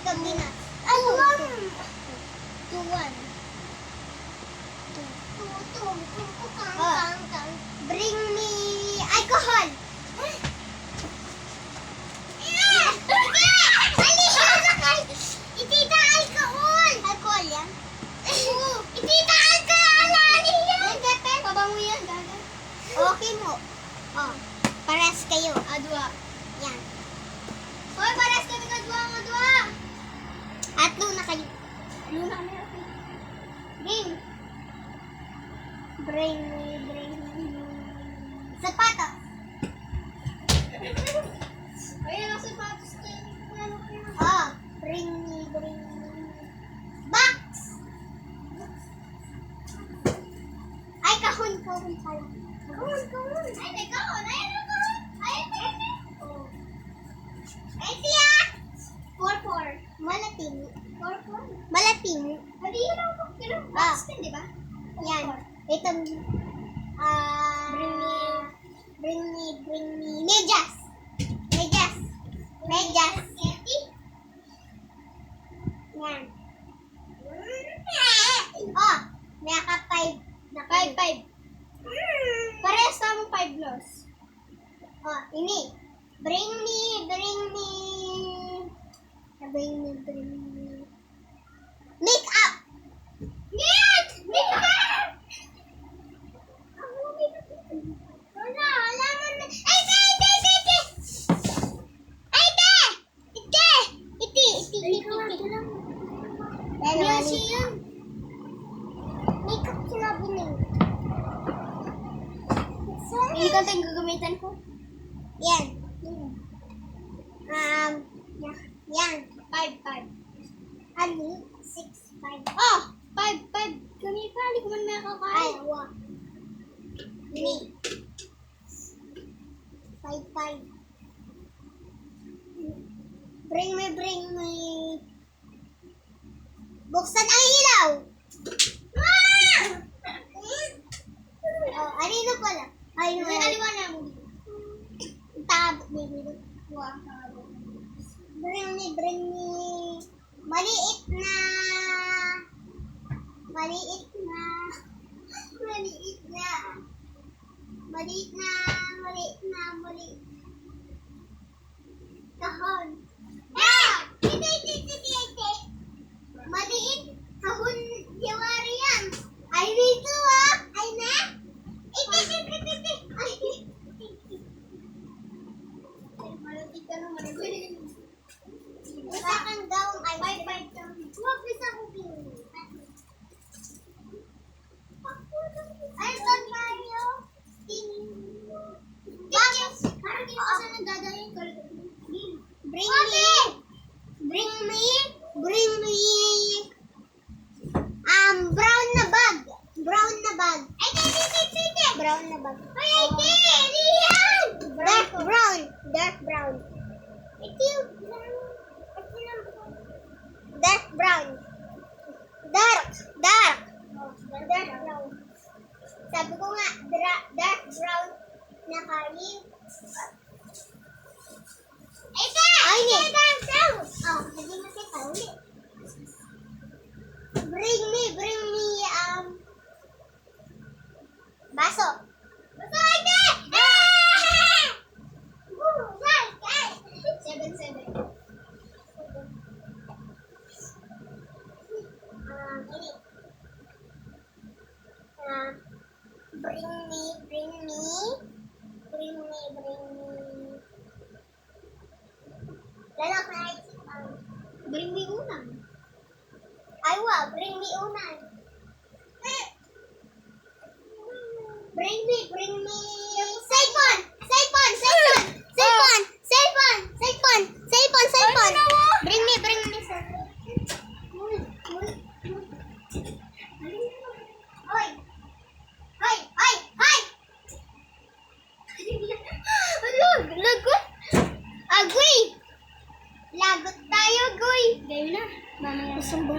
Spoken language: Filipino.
kami na. Ay, 1. 2-1. Bring me alcohol. Itita alcohol. Alcohol yan? Itita alcohol. Pabango yan, gaga. Okay mo. Oh, pares kayo. Adwa. Yan. Hoy, pares kami kadwa. Atlo na kayo. Atlo na kami. Bring me. Sapatos. Ayan ang sapatos kayo. Oh, bring me. Box. Ay, kahon pala. Kahon. Ay, may kahon. Ayan ang kahon. Ayan. Oh. Ay, siya. 4-4. Malating. 4-4. Malating. Hindi yun ako. Box din, di ba? Yan. Ito. Bring me. Medyas. Yan. Oh, naka 5. 5. Parehas tamang 5 loss. Oh, ini. Bring me. Make up. Ini kan yang gagamitan ko. Yan. Yan. 5. Ani? 6, 5. Oh! 5. Kami pa, hindi ko man makakain. Ay, awa. Ini. 5. Bring me. Buksan ang ilaw. Oh, alino pala. Aliwan na mo. Tabot dito. Bring me. Maliit na. Kahon. Maliit. Kahon. Yawari yan. Ay, dito Ay na. Malapit ka naman. Isa kang down. Ay, 5 down. Huwag isa kong pinili. Ay, saan tayo? Bakit? Parang hindi ko saan nagdadayin. Bring me. Brown na bag. Ay, brown na bag. Ay, Rian! Dark brown. Ito yung brown. Dark brown. Sabi ko nga, dark brown na kanin. Ay, dark brown. Oh, hindi makita ulit. Bring me, baso. Ate! 7. Bring me. Lalak na bring me unang. Bring me unang. Bring me. Cellphone. Bring me cellphone. Hoy. Lagot tayo, Goy. Gaya na. Mamaya sumbong.